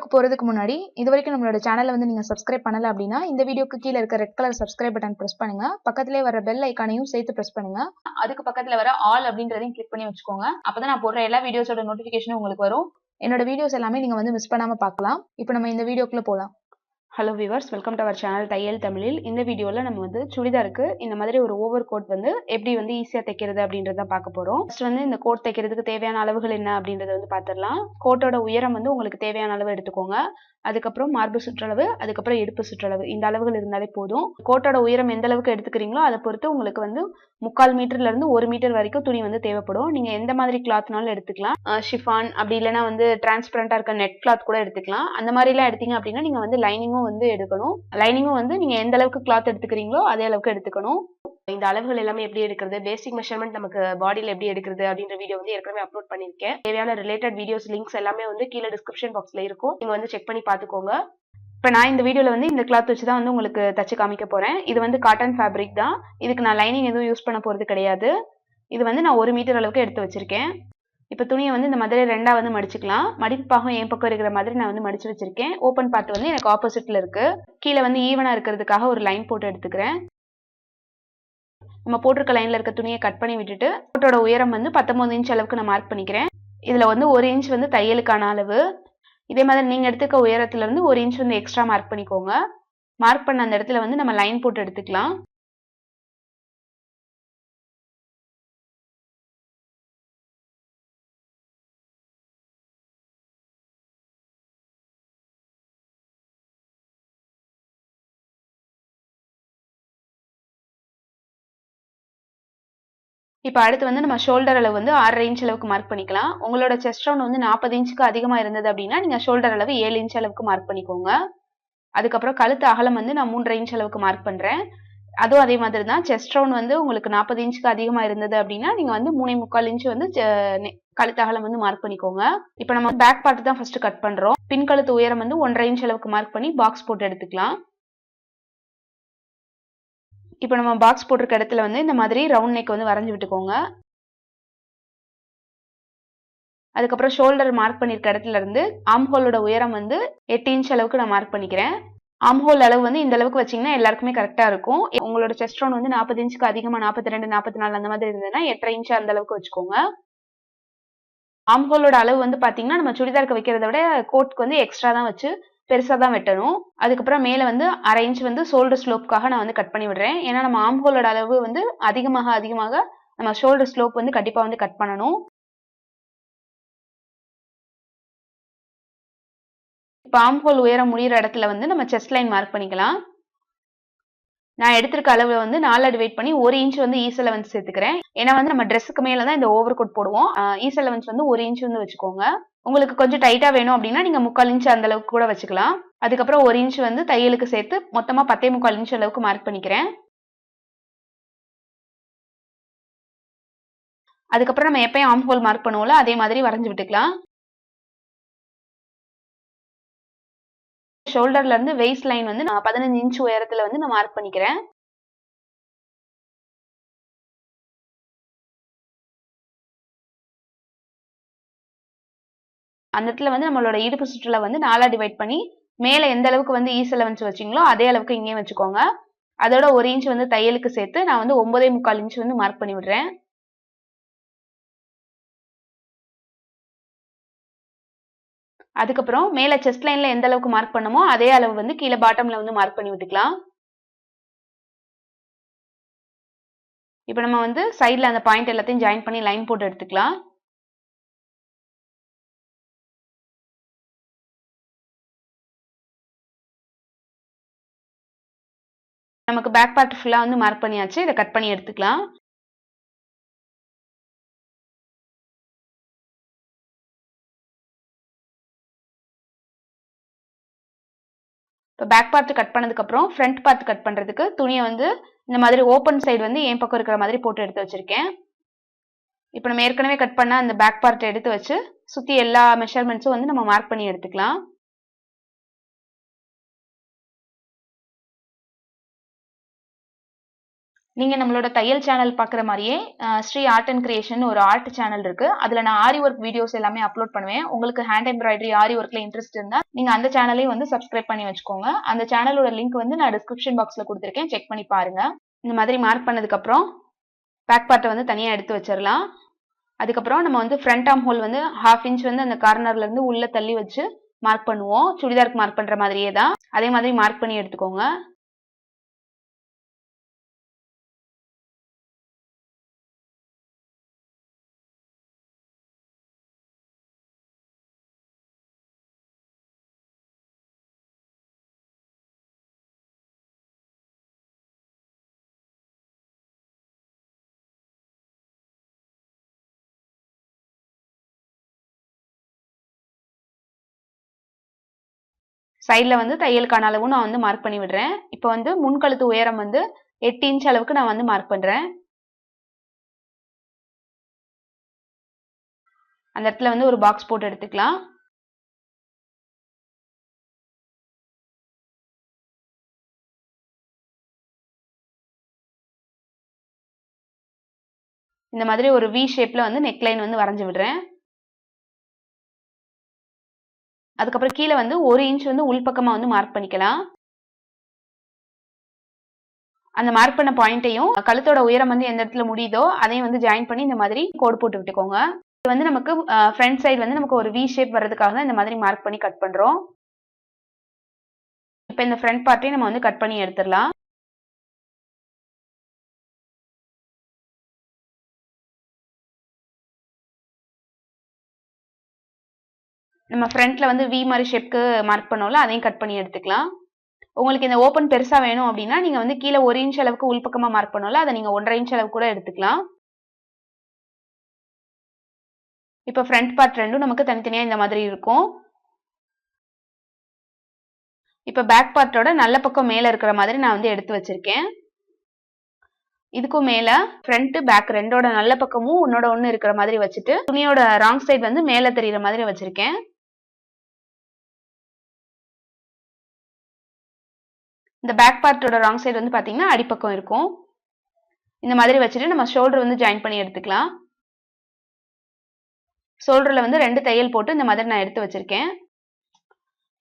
வீடியோக்கு போறதுக்கு முன்னாடி இதுவரைக்கும் நம்மளோட சேனலை வந்து நீங்க சப்ஸ்கிரைப் பண்ணல அப்படின்னா இந்த வீடியோக்கு கீழே இருக்க red colour subscribe button press பண்ணுங்க. பக்கத்திலே வர பெல் ஐக்கானையும் சேர்த்து பிரஸ் பண்ணுங்க. அதுக்கு பக்கத்துல வர ஆல் அப்படின்றதையும் கிளிக் பண்ணி வச்சுக்கோங்க. அப்பதான் நான் போடுற எல்லா வீடியோஸோட நோட்டிபிகேஷனும் உங்களுக்கு வரும். என்னோட வீடியோஸ் எல்லாமே நீங்க வந்து மிஸ் பண்ணாம பார்க்கலாம். இப்போ நம்ம இந்த வீடியோக்குள்ள போலாம். Hello viewers, welcome to our channel தையல் தமிழில். இந்த வீடியோவில் நம்ம வந்து சுடிதாருக்கு இந்த மாதிரி ஒரு ஓவர் கோட் வந்து எப்படி வந்து ஈஸியாக தைக்கிறது அப்படின்றத பார்க்க போகிறோம். ஃபர்ஸ்ட் வந்து இந்த கோட் தைக்கிறதுக்கு தேவையான அளவுகள் என்ன அப்படின்றத வந்து பார்த்துடலாம். கோட்டோட உயரம் வந்து உங்களுக்கு தேவையான அளவு எடுத்துக்கோங்க. அதுக்கப்புறம் மார்பு சுற்றளவு, அதுக்கப்புறம் இடுப்பு சுற்றளவு, இந்த அளவுகள் இருந்தாலே போதும். கோட்டோட உயரம் எந்த அளவுக்கு எடுத்துக்கிறீங்களோ அதை பொறுத்து உங்களுக்கு வந்து 3/4 மீட்டர்ல இருந்து 1 மீட்டர் வரைக்கும் துணி வந்து தேவைப்படும். நீங்க எந்த மாதிரி கிளாத்னாலும் எடுத்துக்கலாம். ஷிஃபான் அப்படி இல்லைன்னா வந்து டிரான்ஸ்பரண்டா இருக்க நெட் கிளாத் கூட எடுத்துக்கலாம். அந்த மாதிரி எல்லாம் எடுத்தீங்க அப்படின்னா நீங்க வந்து லைனிங்கும் வந்து எடுக்கணும். லைனிங்கும் வந்து நீங்க எந்த அளவுக்கு கிளாத் எடுத்துக்கிறீங்களோ அதே அளவுக்கு எடுத்துக்கணும். இந்த அளவுகள் எல்லாமே எப்படி எடுக்கிறது, பேசிக் மெஷர்மெண்ட் நமக்கு பாடியில எப்படி எடுக்கிறது அப்படின்ற வீடியோ வந்து ஏற்கனவே அப்லோட் பண்ணிருக்கேன். தேவையான ரிலேட்டட் வீடியோஸ் லிங்க்ஸ் எல்லாமே வந்து கீழே டிஸ்கிரிப்ஷன் பாக்ஸ்ல இருக்கும். நீங்க வந்து செக் பண்ணி பாத்துக்கோங்க. இப்போ நான் இந்த வீடியோல வந்து இந்த கிளாத் வச்சு தான் வந்து உங்களுக்கு தச்சு காமிக்க போறேன். இது வந்து காட்டன் ஃபேப்ரிக் தான். இதுக்கு நான் லைனிங் எதுவும் யூஸ் பண்ண போறது கிடையாது. இது வந்து நான் 1 மீட்டர் அளவுக்கு எடுத்து வச்சிருக்கேன். இப்போ துணியை வந்து இந்த மாதிரி ரெண்டா வந்து மடிச்சுக்கலாம். மடிப்பு பாகம் என் பக்கம் இருக்கிற மாதிரி நான் வந்து மடிச்சு வச்சிருக்கேன். ஓப்பன் பார்ட் வந்து எனக்கு ஆப்போசிட்ல இருக்கு. கீழே வந்து ஈவனா இருக்கிறதுக்காக ஒரு லைன் போட்டு எடுத்துக்கிறேன். நம்ம போட்டிருக்க லைன்ல இருக்க துணியை கட் பண்ணி விட்டுட்டு கோட்டோட உயரம் வந்து 19 இன்ச் அளவுக்கு நான் மார்க் பண்ணிக்கிறேன். இதுல வந்து 1 இன்ச் வந்து தையலுக்கான அளவு. இதே மாதிரி நீங்க எடுத்துக்க உயரத்துல இருந்து 1 இன்ச் வந்து எக்ஸ்ட்ரா மார்க் பண்ணிக்கோங்க. மார்க் பண்ண அந்த இடத்துல வந்து நம்ம லைன் போட்டு எடுத்துக்கலாம். இப்போ அடுத்து வந்து நம்ம ஷோல்டர் அளவு வந்து 6.5 இன்ச் அளவுக்கு மார்க் பண்ணிக்கலாம். உங்களோட செஸ்ட் ரவுண்ட் வந்து 40 இன்ச்சுக்கு அதிகமா இருந்தது அப்படின்னா நீங்க ஷோல்டர் அளவு 7 இன்ச் அளவுக்கு மார்க் பண்ணிக்கோங்க. அதுக்கப்புறம் கழுத்து அகலம் வந்து நான் 3.5 இன்ச் அளவுக்கு மார்க் பண்றேன். அதுவும் அதே மாதிரி தான். செஸ்ட் ரவுண்ட் வந்து உங்களுக்கு 40 இன்ச்சுக்கு அதிகமா இருந்தது அப்படின்னா நீங்க வந்து 3.25 இன்ச் வந்து கழுத்து அகலம் வந்து மார்க் பண்ணிக்கோங்க. இப்போ நம்ம பேக் பார்ட் தான் ஃபர்ஸ்ட் கட் பண்றோம். பின் கழுத்து உயரம் வந்து 1.5 இன்ச் அளவுக்கு மார்க் பண்ணி பாக்ஸ் போட்டு எடுத்துக்கலாம். இப்போ நம்ம பாக்ஸ் போட்டிருக்க இடத்துல வந்து இந்த மாதிரி ரவுண்ட் நெக் வந்து வரைஞ்சு விட்டுக்கோங்க. அதுக்கப்புறம் ஷோல்டர் மார்க் பண்ணிருக்க இடத்துல இருந்து ஆம் ஹோலோட உயரம் வந்து 8 இன்ச் அளவுக்கு நான் மார்க் பண்ணிக்கிறேன். ஆம் ஹோல் அளவு வந்து இந்த அளவுக்கு வச்சீங்கன்னா எல்லாருக்குமே கரெக்டா இருக்கும். உங்களோட செஸ்ட் ரவுண்ட் வந்து 40 இன்ச்சுக்கு அதிகமா 42, 44 அந்த மாதிரி இருந்ததுன்னா 8.5 இன்ச் அந்த அளவுக்கு வச்சுக்கோங்க. ஆம் ஹோலோட அளவு வந்து பாத்தீங்கன்னா நம்ம சுடிதாருக்கு வைக்கிறத விட கோட்க்கு வந்து எக்ஸ்ட்ரா தான் வச்சு பெருசா தான் வெட்டணும். அதுக்கப்புறம் மேல வந்து 1/2 இன்ச் வந்து ஷோல்டர் ஸ்லோப்காக நான் வந்து கட் பண்ணி விடுறேன். ஏன்னா நம்ம ஆம் ஹோலோட அளவு வந்து அதிகமாக நம்ம ஷோல்டர் ஸ்லோப் வந்து கண்டிப்பா வந்து கட் பண்ணணும். இப்போ ஆம் ஹோல் உயரம் முடிகிற இடத்துல வந்து நம்ம செஸ்ட் லைன் மார்க் பண்ணிக்கலாம். நான் எடுத்திருக்க அளவு வந்து 4 டிவைட் பண்ணி 1 இன்ச் வந்து ஈஸ் அலவன்ஸ் சேர்த்துக்கிறேன். ஏன்னா வந்து நம்ம ட்ரெஸ்ஸுக்கு மேல தான் இந்த ஓவர் கோட் போடுவோம். ஈஸ் அலவன்ஸ் வந்து 1 இன்ச் வந்து வச்சுக்கோங்க. உங்களுக்கு கொஞ்சம் டைட்டா வேணும் அப்படின்னா நீங்க 3/4 இன்ச் அந்த அளவுக்கு கூட வச்சுக்கலாம். அதுக்கப்புறம் 1 இன்ச் வந்து தையலுக்கு சேர்த்து மொத்தமா 10.25 இன்ச் அளவுக்கு மார்க் பண்ணிக்கிறேன். அதுக்கப்புறம் நம்ம எப்பயும் ஆம் ஹோல் மார்க் பண்ணுவோம்ல அதே மாதிரி வரைஞ்சு விட்டுக்கலாம். ஷோல்டர்ல இருந்து வெயிஸ்ட் லைன் வந்து நான் 15 இன்ச் உயரத்துல வந்து நான் மார்க் பண்ணிக்கிறேன். அந்த இடத்துல வந்து நம்மளோட இடுப்பு சுற்றுலா வந்து 4 டிவைட் பண்ணி மேல எந்த அளவுக்கு வந்து ஈஸ் அலவன்ஸ் வச்சீங்களோ அதே அளவுக்கு இங்கேயும் வச்சுக்கோங்க. அதோட 1 இன்ச் வந்து தையலுக்கு சேர்த்து நான் வந்து 9.25 இன்ச் வந்து மார்க் பண்ணி விடுறேன். அதுக்கப்புறம் மேல செஸ்ட் லைன்ல எந்த அளவுக்கு மார்க் பண்ணமோ அதே அளவு வந்து கீழே பாட்டம்ல வந்து மார்க் பண்ணி விட்டுக்கலாம். இப்போ நம்ம வந்து சைட்ல அந்த பாயிண்ட் எல்லாத்தையும் ஜாயின் பண்ணி லைன் போட்டு எடுத்துக்கலாம். நமக்கு பேக் பார்ட் ஃபுல்லா வந்து மார்க் பண்ணியாச்சு. இதை கட் பண்ணி எடுத்துக்கலாம். இப்போ பேக் பார்ட் கட் பண்ணதுக்கு அப்புறம் ஃப்ரண்ட் பார்ட் கட் பண்றதுக்கு துணியை வந்து இந்த மாதிரி ஓப்பன் சைடு வந்து என் பக்கம் இருக்கிற மாதிரி போட்டு எடுத்து வச்சிருக்கேன். இப்போ நம்ம ஏற்கனவே கட் பண்ண அந்த பேக் பார்ட் எடுத்து வச்சு சுத்தி எல்லா மெஷர்மெண்ட்ஸும் வந்து நம்ம மார்க் பண்ணி எடுத்துக்கலாம். நீங்க நம்மளோட தையல் சேனல் பாக்குற மாதிரியே ஸ்ரீ ஆர்ட் அண்ட் கிரியேஷன் ஒரு ஆர்ட் சேனல் இருக்கு. அதுல நான் ஆரி ஒர்க் வீடியோஸ் எல்லாமே அப்லோட் பண்ணுவேன். உங்களுக்கு ஹேண்ட் எம்ப்ராய்டரி ஆரி ஒர்க்ல இன்ட்ரெஸ்ட் இருந்தா நீங்க அந்த சேனலையும் வந்து சப்ஸ்கிரைப் பண்ணி வச்சுக்கோங்க. அந்த சேனலோட லிங்க் வந்து நான் டிஸ்கிரிப்ஷன் பாக்ஸ்ல கொடுத்துருக்கேன், செக் பண்ணி பாருங்க. இந்த மாதிரி மார்க் பண்ணதுக்கு அப்புறம் பேக் பார்ட்டை வந்து தனியா எடுத்து வச்சிடலாம். அதுக்கப்புறம் நம்ம வந்து ஃப்ரண்ட் ஆர்ம் ஹோல் வந்து 1/2 இன்ச் வந்து அந்த கார்னர்ல இருந்து உள்ள தள்ளி வச்சு மார்க் பண்ணுவோம். சுடிதாருக்கு மார்க் பண்ற மாதிரியே தான், அதே மாதிரி மார்க் பண்ணி எடுத்துக்கோங்க. சைட்ல வந்து தையலுக்கான அளவும் நான் வந்து மார்க் பண்ணி விடுறேன். இப்போ வந்து முன்கழுத்து உயரம் வந்து 8 இன்ச் அளவுக்கு நான் வந்து மார்க் பண்றேன். அந்த இடத்துல வந்து ஒரு பாக்ஸ் போட்டு எடுத்துக்கலாம். இந்த மாதிரி ஒரு வி ஷேப்ல வந்து நெக்லைன் வந்து வரைஞ்சு விடுறேன். அதுக்கப்புறம் கீழே வந்து 1 இன்ச் வந்து உள்பக்கமா வந்து மார்க் பண்ணிக்கலாம். அந்த மார்க் பண்ண பாயிண்ட்டையும் கழுத்தோட உயரம் வந்து எந்த இடத்துல முடியுதோ அதையும் வந்து ஜாயின் பண்ணி இந்த மாதிரி கோடு போட்டு விட்டுக்கோங்க. இது வந்து நமக்கு ஃப்ரண்ட் சைடு வந்து நமக்கு ஒரு வி ஷேப் வர்றதுக்காக தான் இந்த மாதிரி மார்க் பண்ணி கட் பண்றோம். இப்போ இந்த ஃப்ரண்ட் பார்ட்டையும் நம்ம வந்து கட் பண்ணி எடுத்துடலாம். நம்ம ஃப்ரண்ட்ல வந்து வி மாதிரி ஷேப்க்கு மார்க் பண்ணோம்ல, அதையும் கட் பண்ணி எடுத்துக்கலாம். உங்களுக்கு இந்த ஓப்பன் பெருசா வேணும் அப்படின்னா நீங்க வந்து கீழே 1 இன்ச் அளவுக்கு உள்பக்கமா மார்க் பண்ணோம்ல, அதை நீங்க 1.5 இன்ச் அளவுக்கு கூட எடுத்துக்கலாம். இப்போ ஃப்ரண்ட் பார்ட் ரெண்டும் நமக்கு தனித்தனியா இந்த மாதிரி இருக்கும். இப்போ பேக் பார்ட்டோட நல்ல பக்கம் மேல இருக்கிற மாதிரி நான் வந்து எடுத்து வச்சிருக்கேன். இதுக்கும் மேல ஃப்ரண்ட் பேக் ரெண்டோட நல்ல பக்கமும் ஒன்னோட ஒண்ணு இருக்கிற மாதிரி வச்சுட்டு துணியோட ராங் சைடு வந்து மேல தெரியுற மாதிரி வச்சிருக்கேன். இந்த பேக் பார்ட்டோட ராங் சைடு வந்து பாத்தீங்கன்னா அடிப்பக்கம் இருக்கும். இந்த மாதிரி வச்சுட்டு நம்ம ஷோல்டர் வந்து ஜாயின் பண்ணி எடுத்துக்கலாம். ஷோல்டர்ல வந்து 2 தையல் போட்டு இந்த மாதிரி நான் எடுத்து வச்சிருக்கேன்.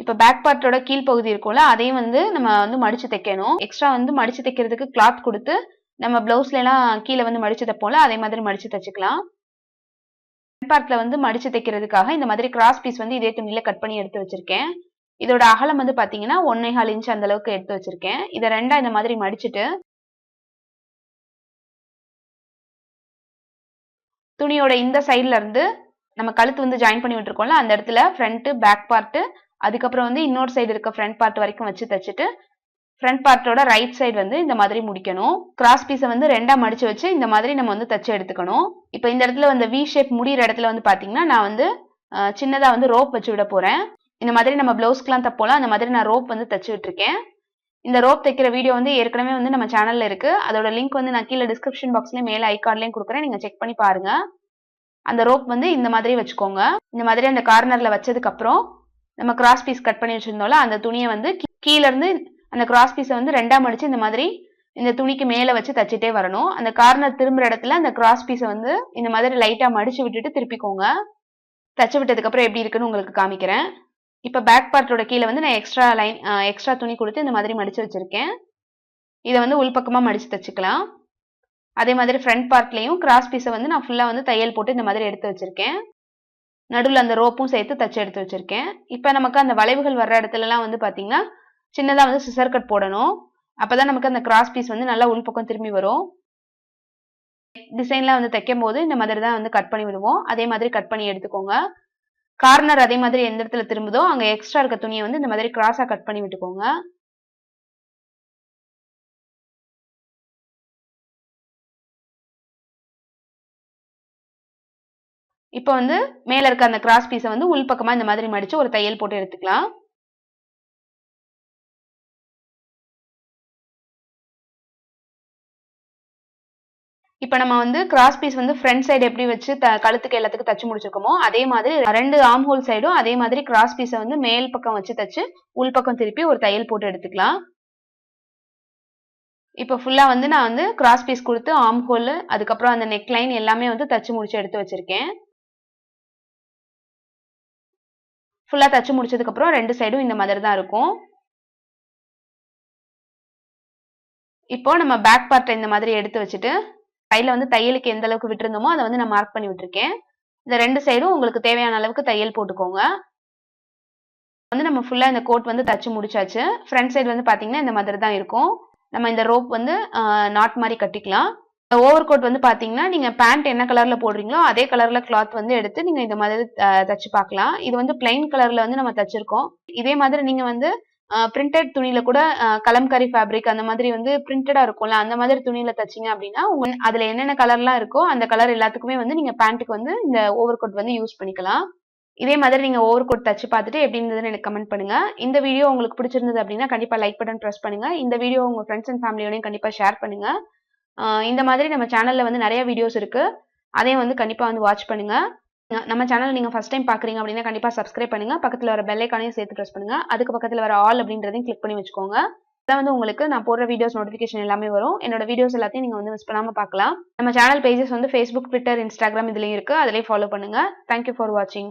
இப்ப பேக் பார்ட்டோட கீழ் பகுதி இருக்கும்ல, அதையும் வந்து நம்ம வந்து மடிச்சு தைக்கணும். எக்ஸ்ட்ரா வந்து மடிச்சு தைக்கிறதுக்கு கிளாத் கொடுத்து நம்ம பிளவுஸ்ல எல்லாம் கீழே வந்து மடிச்சு தைப்போம்ல, அதே மாதிரி மடிச்சு தைச்சுக்கலாம். ஃப்ரண்ட் பார்ட்ல வந்து மடிச்சு தைக்கிறதுக்காக இந்த மாதிரி கிராஸ் பீஸ் வந்து இதே துணியில கட் பண்ணி எடுத்து வச்சிருக்கேன். இதோட அகலம் வந்து பாத்தீங்கன்னா 1.25 இன்ச் அந்த அளவுக்கு எடுத்து வச்சிருக்கேன். இதை ரெண்டா இந்த மாதிரி மடிச்சுட்டு துணியோட இந்த சைட்ல இருந்து நம்ம கழுத்து வந்து ஜாயின் பண்ணி விட்டுருக்கோம்ல, அந்த இடத்துல ஃப்ரண்ட் பேக் பார்ட், அதுக்கப்புறம் வந்து இன்னொரு சைடு இருக்க ஃப்ரண்ட் பார்ட் வரைக்கும் வச்சு தைச்சிட்டு ஃப்ரண்ட் பார்ட்டோட ரைட் சைடு வந்து இந்த மாதிரி முடிக்கணும். கிராஸ் பீஸை வந்து ரெண்டா மடிச்சு வச்சு இந்த மாதிரி நம்ம வந்து தச்சு எடுத்துக்கணும். இப்போ இந்த இடத்துல வந்து வி ஷேப் முடிகிற இடத்துல வந்து பாத்தீங்கன்னா நான் வந்து சின்னதா வந்து ரோப் வச்சு விட போறேன். இந்த மாதிரி நம்ம பிளவுஸ்க்குலாம் தப்போம்ல, அந்த மாதிரி நான் ரோப் வந்து தச்சு விட்டுருக்கேன். இந்த ரோப் தைக்கிற வீடியோ வந்து ஏற்கனவே வந்து நம்ம சேனல்ல இருக்கு. அதோட லிங்க் வந்து நான் கீழே டிஸ்கிரிப்ஷன் பாக்ஸ்லயும் மேல ஐகார்ட்லயும் கொடுக்குறேன், நீங்க செக் பண்ணி பாருங்க. அந்த ரோப் வந்து இந்த மாதிரி வச்சுக்கோங்க. இந்த மாதிரி அந்த கார்னர்ல வச்சதுக்கு அப்புறம் நம்ம கிராஸ் பீஸ் கட் பண்ணி வச்சிருந்தோம்ல, அந்த துணியை வந்து கீழ இருந்து அந்த கிராஸ் பீஸை வந்து ரெண்டா மடிச்சு இந்த மாதிரி இந்த துணிக்கு மேல வச்சு தச்சிட்டே வரணும். அந்த கார்னர் திரும்புற இடத்துல அந்த கிராஸ் பீஸை வந்து இந்த மாதிரி லைட்டா மடிச்சு விட்டுட்டு திருப்பிக்கோங்க. தச்சு விட்டதுக்கு அப்புறம் எப்படி இருக்குன்னு உங்களுக்கு காமிக்கிறேன். இப்ப பேக் பார்ட்டோட கீழே வந்து நான் எக்ஸ்ட்ரா துணி கொடுத்து இந்த மாதிரி மடிச்சு வச்சிருக்கேன். இதை வந்து உள்பக்கமா மடிச்சு தச்சுக்கலாம். அதே மாதிரி ஃப்ரண்ட் பார்ட்லயும் கிராஸ் பீஸை வந்து நான் ஃபுல்லா வந்து தையல் போட்டு இந்த மாதிரி எடுத்து வச்சிருக்கேன். நடுவில் அந்த ரோப்பும் சேர்த்து தச்சு எடுத்து வச்சிருக்கேன். இப்ப நமக்கு அந்த வளைவுகள் வர்ற இடத்துல எல்லாம் வந்து பாத்தீங்கன்னா சின்னதா வந்து சிசர் கட் போடணும். அப்பதான் நமக்கு அந்த கிராஸ் பீஸ் வந்து நல்லா உள்பக்கம் திரும்பி வரும். டிசைன்லாம் வந்து தைக்கும் போது இந்த மாதிரி தான் வந்து கட் பண்ணி விடுவோம். அதே மாதிரி கட் பண்ணி எடுத்துக்கோங்க. கார்னர் அதே மாதிரி எந்த இடத்துல திரும்புதோ அங்க எக்ஸ்ட்ரா இருக்க துணியை வந்து இந்த மாதிரி கிராஸா கட் பண்ணி விட்டுக்கோங்க. இப்போ வந்து மேல இருக்க அந்த கிராஸ் பீஸை வந்து உள்பக்கமா இந்த மாதிரி மடிச்சு ஒரு தையல் போட்டு எடுத்துக்கலாம். இப்ப நம்ம வந்து கிராஸ் பீஸ் வந்து ஃப்ரண்ட் சைடு எப்படி வச்சு கழுத்துக்கு எல்லாத்துக்கும் தச்சு முடிச்சிருக்கோமோ அதே மாதிரி 2 ஆர்ம் ஹோல் சைடும் அதே மாதிரி கிராஸ் பீஸை வந்து மேல் பக்கம் வச்சு தச்சு உள்பக்கம் திருப்பி ஒரு தையல் போட்டு எடுத்துக்கலாம். இப்போ ஃபுல்லா வந்து நான் வந்து கிராஸ் பீஸ் கொடுத்து ஆர்ம் ஹோல் அதுக்கப்புறம் அந்த நெக் லைன் எல்லாமே வந்து தச்சு முடிச்சு எடுத்து வச்சிருக்கேன். ஃபுல்லா தச்சு முடிச்சதுக்கு அப்புறம் ரெண்டு சைடும் இந்த மாதிரி தான் இருக்கும். இப்போ நம்ம பேக் பார்ட் இந்த மாதிரி எடுத்து வச்சுட்டு கையில வந்து தையலுக்கு எந்த அளவுக்கு விட்டுருந்தோமோ அதை வந்து நான் மார்க் பண்ணி விட்டுருக்கேன். இந்த ரெண்டு சைடும் உங்களுக்கு தேவையான அளவுக்கு தையல் போட்டுக்கோங்க. வந்து நம்ம ஃபுல்லா இந்த கோட் வந்து தச்சு முடிச்சாச்சு. ஃப்ரண்ட் சைடு வந்து பாத்தீங்கன்னா இந்த மாதிரி தான் இருக்கும். நம்ம இந்த ரோப் வந்து நாட் மாதிரி கட்டிக்கலாம். ஓவர் கோட் வந்து பாத்தீங்கன்னா நீங்க பேண்ட் என்ன கலர்ல போடுறீங்களோ அதே கலர்ல கிளாத் வந்து எடுத்து நீங்க இந்த மாதிரி தச்சு பார்க்கலாம். இது வந்து பிளைன் கலர்ல வந்து நம்ம தச்சிருக்கோம். இதே மாதிரி நீங்க வந்து பிரிண்டட் துணியில கூட கலம்காரி ஃபேப்ரிக் அந்த மாதிரி வந்து பிரிண்டடா இருக்கும்ல அந்த மாதிரி துணியில தச்சீங்க அப்படின்னா அதுல என்னென்ன கலர்லாம் இருக்கோ அந்த கலர் எல்லாத்துக்குமே வந்து நீங்க பேண்ட்டுக்கு வந்து இந்த ஓவர் கோட் வந்து யூஸ் பண்ணிக்கலாம். இதே மாதிரி நீங்க ஓவர் கோட் தச்சு பார்த்துட்டு எப்படி இருந்ததுன்னு எனக்கு கமெண்ட் பண்ணுங்க. இந்த வீடியோ உங்களுக்கு பிடிச்சிருந்தது அப்படின்னா கண்டிப்பா லைக் பட்டன் பிரஸ் பண்ணுங்க. இந்த வீடியோ உங்க ஃப்ரெண்ட்ஸ் அண்ட் ஃபேமிலியோடையும் கண்டிப்பா ஷேர் பண்ணுங்க. இந்த மாதிரி நம்ம சேனல்ல வந்து நிறைய வீடியோஸ் இருக்கு. அதையும் வந்து கண்டிப்பா வந்து வாட்ச் பண்ணுங்க. நம்ம சேனல் நீங்க ஃபர்ஸ்ட் டைம் பாக்குறீங்க அப்படின்னா கண்டிப்பா சப்ஸ்கிரைப் பண்ணுங்க. பக்கத்துல வர பெல் ஐகானையும் சேர்த்து பிரஸ் பண்ணுங்க. அதுக்கு பக்கத்துல வர ஆல் அப்படின்றதையும் கிளிக் பண்ணி வச்சுக்கோங்க. அதான் வந்து உங்களுக்கு நான் போடுற வீடியோஸ் நோட்டிஃபிகேஷன் எல்லாமே வரும். என்னோட வீடியோஸ் எல்லாத்தையும் நீங்க வந்து மிஸ் பண்ணாம பார்க்கலாம். நம்ம சேனல் பேஜஸ் வந்து Facebook, Twitter, Instagram இதுலயும் இருக்கு. அதுலயும் ஃபாலோ பண்ணுங்க. Thank you for watching.